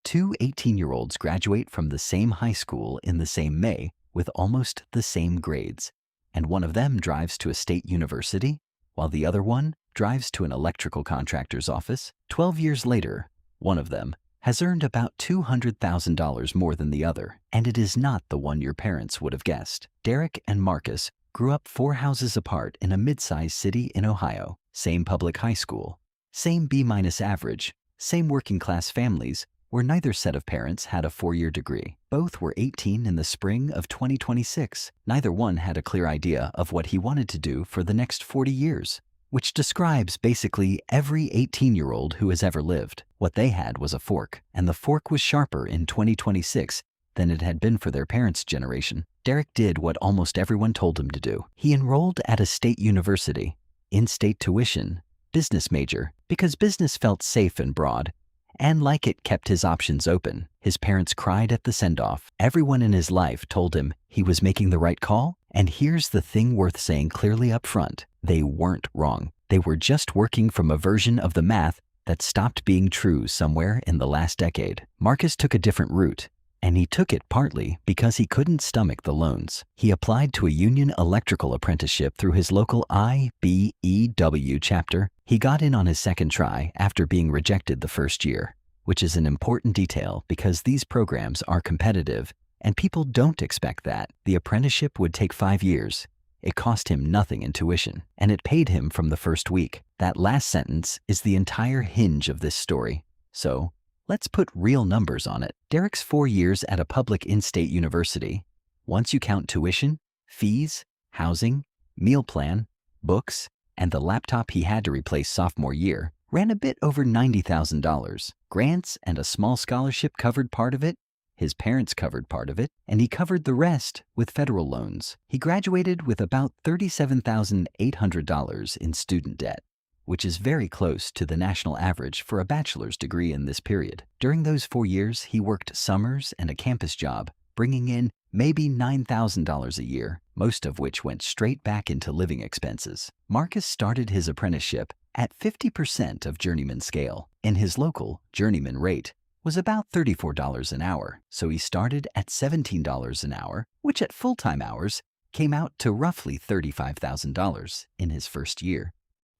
Two 18-year-olds graduate from the same high school in the same May with almost the same grades, and one of them drives to a state university, while the other one drives to an electrical contractor's office. 12 years later, one of them has earned about $200,000 more than the other, and it is not the one your parents would have guessed. Derek and Marcus grew up 4 houses apart in a mid-sized city in Ohio. Same public high school, same B- average, same working-class families, where neither set of parents had a 4-year degree. Both were 18 in the spring of 2026. Neither one had a clear idea of what he wanted to do for the next 40 years, which describes basically every 18-year-old who has ever lived. What they had was a fork, and the fork was sharper in 2026 than it had been for their parents' generation. Derek did what almost everyone told him to do. He enrolled at a state university, in-state tuition, business major, because business felt safe and broad, and like it kept his options open. His parents cried at the send-off. Everyone in his life told him he was making the right call, and here's the thing worth saying clearly up front. They weren't wrong. They were just working from a version of the math that stopped being true somewhere in the last decade. Marcus took a different route, and he took it partly because he couldn't stomach the loans. He applied to a union electrical apprenticeship through his local IBEW chapter. He got in on his second try after being rejected the first year, which is an important detail because these programs are competitive and people don't expect that. The apprenticeship would take 5 years. It cost him nothing in tuition, and it paid him from the first week. That last sentence is the entire hinge of this story. So, let's put real numbers on it. Derek's 4 years at a public in-state university, once you count tuition, fees, housing, meal plan, books, and the laptop he had to replace sophomore year, ran a bit over $90,000. Grants and a small scholarship covered part of it, his parents covered part of it, and he covered the rest with federal loans. He graduated with about $37,800 in student debt, which is very close to the national average for a bachelor's degree in this period. During those 4 years, he worked summers and a campus job, bringing in maybe $9,000 a year, most of which went straight back into living expenses. Marcus started his apprenticeship at 50% of journeyman scale, and his local journeyman rate was about $34 an hour, so he started at $17 an hour, which at full-time hours came out to roughly $35,000 in his first year.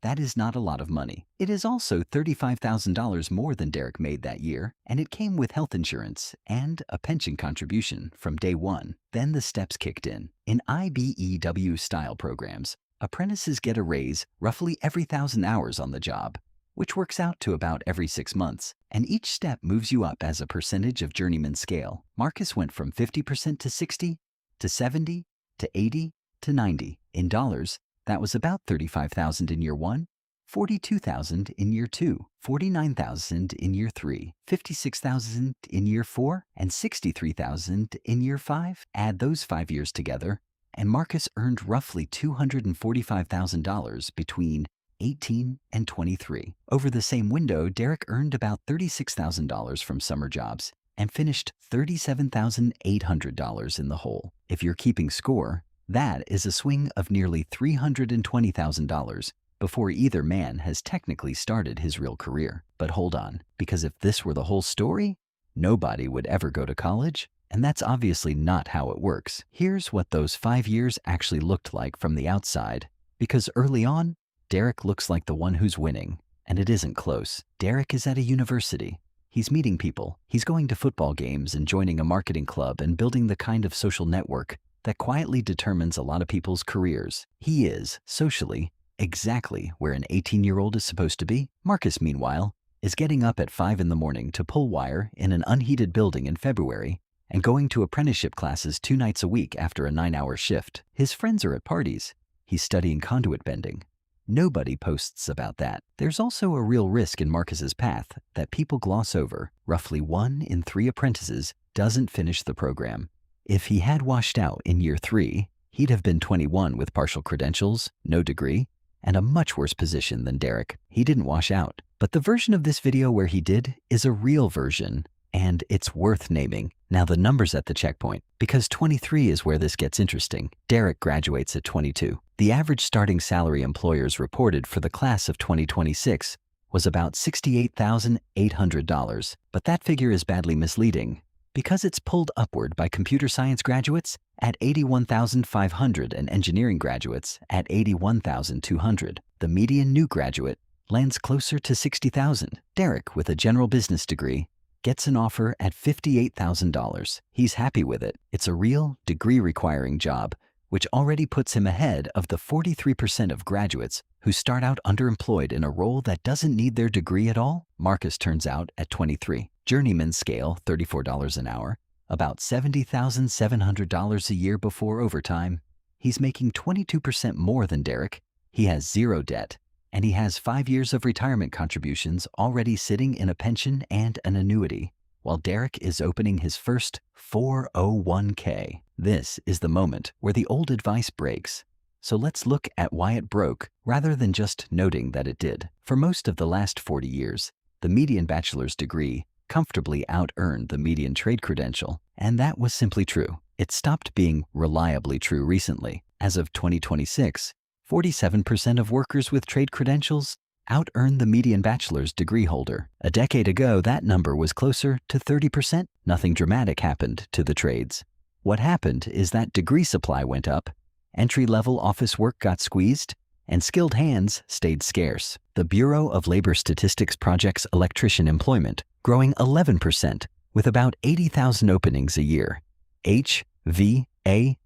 That is not a lot of money. It is also $35,000 more than Derek made that year, and it came with health insurance and a pension contribution from day one. Then the steps kicked in. In IBEW-style programs, apprentices get a raise roughly every 1,000 hours on the job, which works out to about every 6 months, and each step moves you up as a percentage of journeyman scale. Marcus went from 50% to 60 to 70 to 80 to 90. In dollars, that was about $35,000 in year 1, $42,000 in year 2, $49,000 in year 3, $56,000 in year 4, and $63,000 in year 5. Add those 5 years together, and Marcus earned roughly $245,000 between 18 and 23. Over the same window, Derek earned about $36,000 from summer jobs and finished $37,800 in the hole. If you're keeping score, that is a swing of nearly $320,000 before either man has technically started his real career. But hold on, because if this were the whole story, nobody would ever go to college, and that's obviously not how it works. Here's what those 5 years actually looked like from the outside, because early on, Derek looks like the one who's winning, and it isn't close. Derek is at a university. He's meeting people. He's going to football games and joining a marketing club and building the kind of social network that quietly determines a lot of people's careers. He is, socially, exactly where an 18-year-old is supposed to be. Marcus, meanwhile, is getting up at 5 in the morning to pull wire in an unheated building in February and going to apprenticeship classes 2 nights a week after a 9-hour shift. His friends are at parties. He's studying conduit bending. Nobody posts about that. There's also a real risk in Marcus's path that people gloss over. Roughly 1 in 3 apprentices doesn't finish the program. If he had washed out in year 3, he'd have been 21 with partial credentials, no degree, and a much worse position than Derek. He didn't wash out. But the version of this video where he did is a real version, and it's worth naming. Now the numbers at the checkpoint, because 23 is where this gets interesting. Derek graduates at 22. The average starting salary employers reported for the class of 2026 was about $68,800, but that figure is badly misleading because it's pulled upward by computer science graduates at $81,500 and engineering graduates at $81,200. The median new graduate lands closer to $60,000. Derek, with a general business degree, gets an offer at $58,000. He's happy with it. It's a real degree-requiring job, which already puts him ahead of the 43% of graduates who start out underemployed in a role that doesn't need their degree at all. Marcus turns out at 23. Journeyman scale, $34 an hour, about $70,700 a year before overtime. He's making 22% more than Derek. He has zero debt, and he has 5 years of retirement contributions already sitting in a pension and an annuity, while Derek is opening his first 401k. This is the moment where the old advice breaks. So let's look at why it broke rather than just noting that it did. For most of the last 40 years, the median bachelor's degree comfortably out-earned the median trade credential, and that was simply true. It stopped being reliably true recently. As of 2026, 47% of workers with trade credentials out-earn the median bachelor's degree holder. A decade ago, that number was closer to 30%. Nothing dramatic happened to the trades. What happened is that degree supply went up, entry-level office work got squeezed, and skilled hands stayed scarce. The Bureau of Labor Statistics projects electrician employment growing 11% with about 80,000 openings a year. HVAC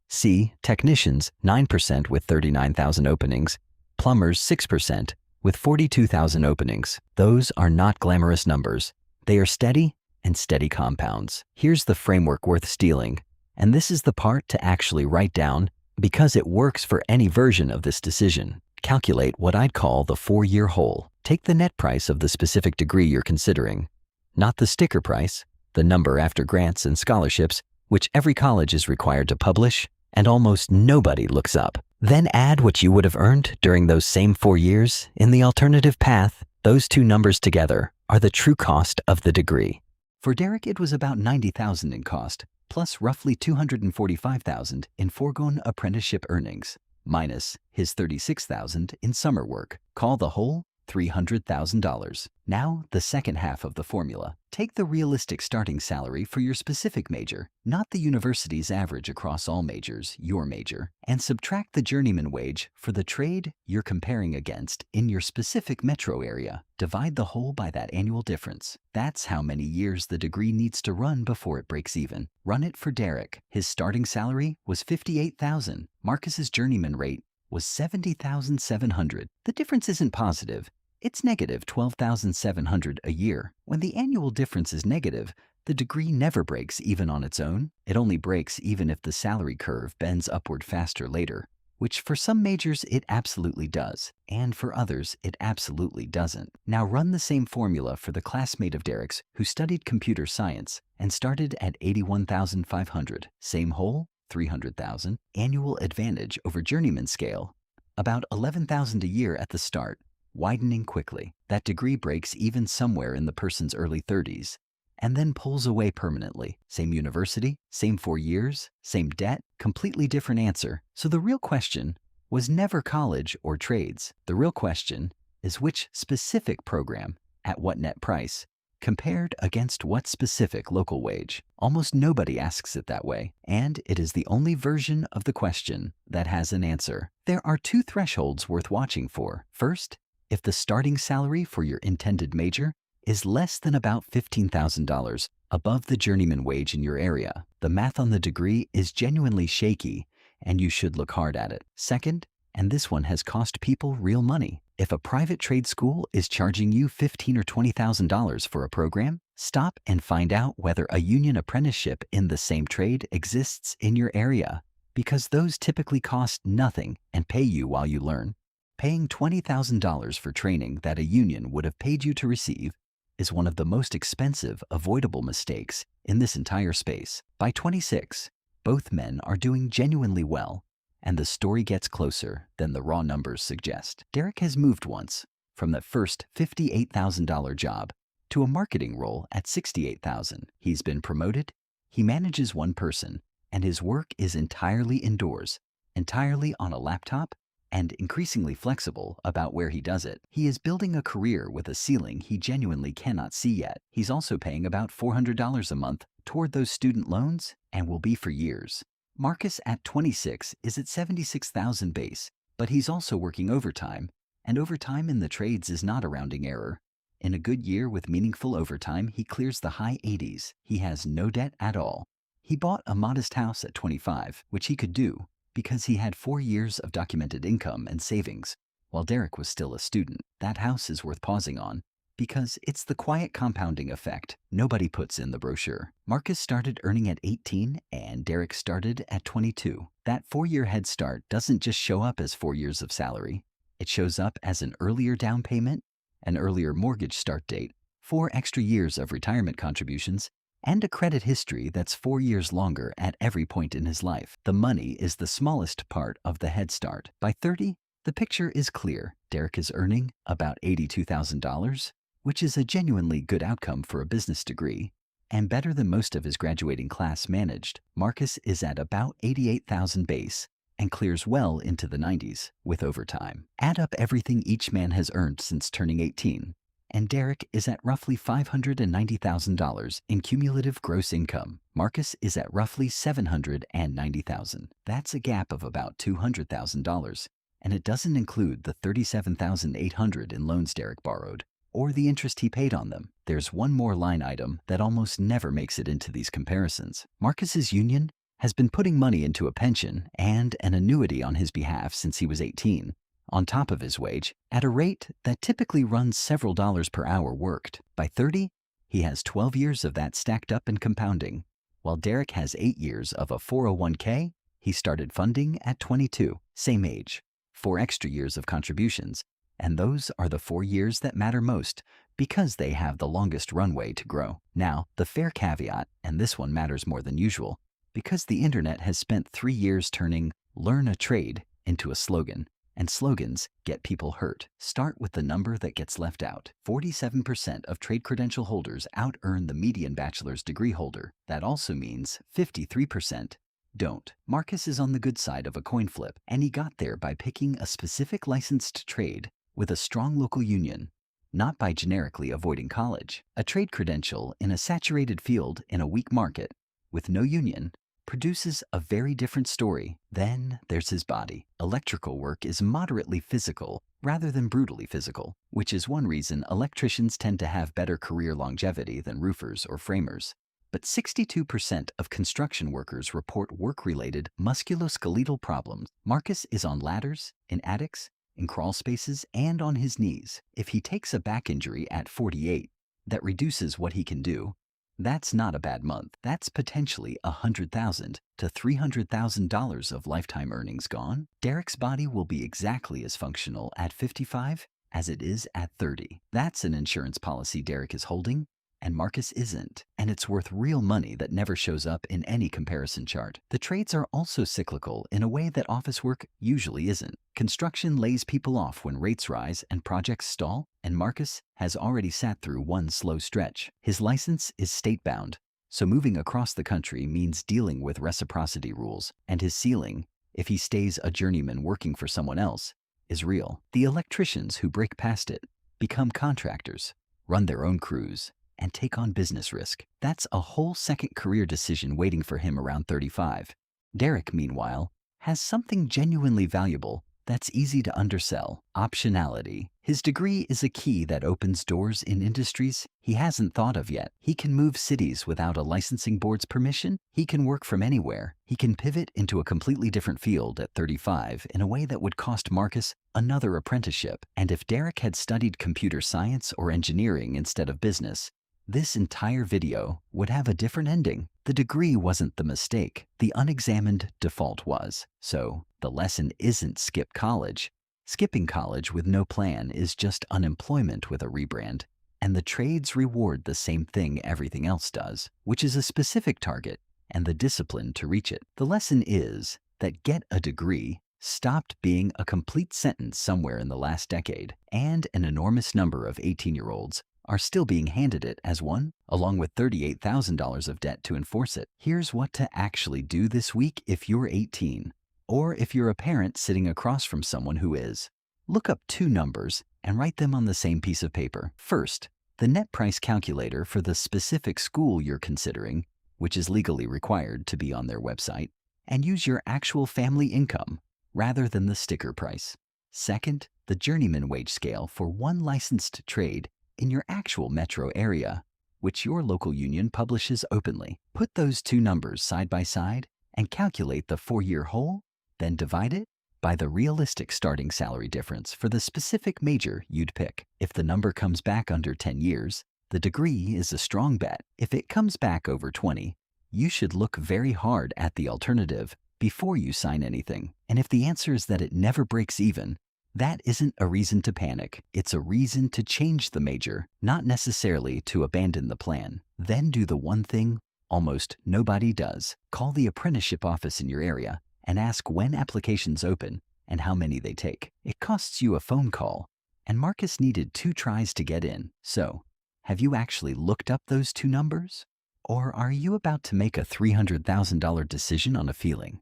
technicians 9% with 39,000 openings, plumbers 6% with 42,000 openings. Those are not glamorous numbers. They are steady and steady compounds. Here's the framework worth stealing, and this is the part to actually write down because it works for any version of this decision. Calculate what I'd call the 4-year whole. Take the net price of the specific degree you're considering, not the sticker price, the number after grants and scholarships, which every college is required to publish and almost nobody looks up. Then add what you would have earned during those same 4 years in the alternative path. Those two numbers together are the true cost of the degree. For Derek, it was about $90,000 in cost, plus roughly $245,000 in forgone apprenticeship earnings, minus his $36,000 in summer work. Call the whole $300,000. Now, the second half of the formula. Take the realistic starting salary for your specific major, not the university's average across all majors, your major, and subtract the journeyman wage for the trade you're comparing against in your specific metro area. Divide the whole by that annual difference. That's how many years the degree needs to run before it breaks even. Run it for Derek. His starting salary was $58,000. Marcus's journeyman rate was $70,700. The difference isn't positive. It's negative $12,700 a year. When the annual difference is negative, the degree never breaks even on its own. It only breaks even if the salary curve bends upward faster later, which for some majors it absolutely does, and for others it absolutely doesn't. Now run the same formula for the classmate of Derek's who studied computer science and started at $81,500. Same whole, $300,000. Annual advantage over journeyman scale, about $11,000 a year at the start, widening quickly. That degree breaks even somewhere in the person's early 30s and then pulls away permanently. Same university, same 4 years, same debt, completely different answer. So the real question was never college or trades. The real question is which specific program, at what net price, compared against what specific local wage. Almost nobody asks it that way, and it is the only version of the question that has an answer. There are 2 thresholds worth watching for. First, if the starting salary for your intended major is less than about $15,000 above the journeyman wage in your area, the math on the degree is genuinely shaky and you should look hard at it. Second, and this one has cost people real money, if a private trade school is charging you $15,000 or $20,000 for a program, stop and find out whether a union apprenticeship in the same trade exists in your area, because those typically cost nothing and pay you while you learn. Paying $20,000 for training that a union would have paid you to receive is one of the most expensive, avoidable mistakes in this entire space. By 26, both men are doing genuinely well, and the story gets closer than the raw numbers suggest. Derek has moved once from that first $58,000 job to a marketing role at $68,000. He's been promoted, he manages 1 person, and his work is entirely indoors, entirely on a laptop, and increasingly flexible about where he does it. He is building a career with a ceiling he genuinely cannot see yet. He's also paying about $400 a month toward those student loans and will be for years. Marcus at 26 is at 76,000 base, but he's also working overtime, and overtime in the trades is not a rounding error. In a good year with meaningful overtime, he clears the high 80s. He has no debt at all. He bought a modest house at 25, which he could do because he had 4 years of documented income and savings while Derek was still a student. That house is worth pausing on because it's the quiet compounding effect nobody puts in the brochure. Marcus started earning at 18 and Derek started at 22. That 4-year head start doesn't just show up as 4 years of salary. It shows up as an earlier down payment, an earlier mortgage start date, 4 extra years of retirement contributions, and a credit history that's 4 years longer at every point in his life. The money is the smallest part of the head start. By 30, the picture is clear. Derek is earning about $82,000, which is a genuinely good outcome for a business degree, and better than most of his graduating class managed. Marcus is at about 88,000 base and clears well into the 90s with overtime. Add up everything each man has earned since turning 18, and Derek is at roughly $590,000 in cumulative gross income. Marcus is at roughly $790,000. That's a gap of about $200,000, and it doesn't include the $37,800 in loans Derek borrowed, or the interest he paid on them. There's one more line item that almost never makes it into these comparisons. Marcus's union has been putting money into a pension and an annuity on his behalf since he was 18, on top of his wage, at a rate that typically runs several dollars per hour worked. By 30, he has 12 years of that stacked up and compounding, while Derek has 8 years of a 401k he started funding at 22, same age, 4 extra years of contributions, and those are the 4 years that matter most because they have the longest runway to grow. Now, the fair caveat, and this one matters more than usual, because the internet has spent 3 years turning "learn a trade" into a slogan, and slogans get people hurt. Start with the number that gets left out. 47% of trade credential holders out-earn the median bachelor's degree holder. That also means 53% don't. Marcus is on the good side of a coin flip, and he got there by picking a specific licensed trade with a strong local union, not by generically avoiding college. A trade credential in a saturated field in a weak market with no union produces a very different story. Then there's his body. Electrical work is moderately physical rather than brutally physical, which is one reason electricians tend to have better career longevity than roofers or framers. But 62% of construction workers report work-related musculoskeletal problems. Marcus is on ladders, in attics, in crawl spaces, and on his knees. If he takes a back injury at 48 that reduces what he can do, that's not a bad month. That's potentially $100,000 to $300,000 of lifetime earnings gone. Derek's body will be exactly as functional at 55 as it is at 30. That's an insurance policy Derek is holding, and Marcus isn't, and it's worth real money that never shows up in any comparison chart. The trades are also cyclical in a way that office work usually isn't. Construction lays people off when rates rise and projects stall, and Marcus has already sat through one slow stretch. His license is state-bound, so moving across the country means dealing with reciprocity rules, and his ceiling, if he stays a journeyman working for someone else, is real. The electricians who break past it become contractors, run their own crews, and take on business risk. That's a whole second career decision waiting for him around 35. Derek, meanwhile, has something genuinely valuable that's easy to undersell: optionality. His degree is a key that opens doors in industries he hasn't thought of yet. He can move cities without a licensing board's permission. He can work from anywhere. He can pivot into a completely different field at 35 in a way that would cost Marcus another apprenticeship. And if Derek had studied computer science or engineering instead of business, this entire video would have a different ending. The degree wasn't the mistake. The unexamined default was. So the lesson isn't skip college. Skipping college with no plan is just unemployment with a rebrand. And the trades reward the same thing everything else does, which is a specific target and the discipline to reach it. The lesson is that get a degree stopped being a complete sentence somewhere in the last decade, and an enormous number of 18-year-olds are still being handed it as one, along with $38,000 of debt to enforce it. Here's what to actually do this week if you're 18. Or if you're a parent sitting across from someone who is, look up two numbers and write them on the same piece of paper. First, the net price calculator for the specific school you're considering, which is legally required to be on their website, and use your actual family income rather than the sticker price. Second, the journeyman wage scale for one licensed trade in your actual metro area, which your local union publishes openly. Put those two numbers side by side and calculate the 4-year whole, then divide it by the realistic starting salary difference for the specific major you'd pick. If the number comes back under 10 years, the degree is a strong bet. If it comes back over 20, you should look very hard at the alternative before you sign anything. And if the answer is that it never breaks even, that isn't a reason to panic. It's a reason to change the major, not necessarily to abandon the plan. Then do the one thing almost nobody does. Call the apprenticeship office in your area and ask when applications open and how many they take. It costs you a phone call, and Marcus needed 2 tries to get in. So, have you actually looked up those two numbers? Or are you about to make a $300,000 decision on a feeling?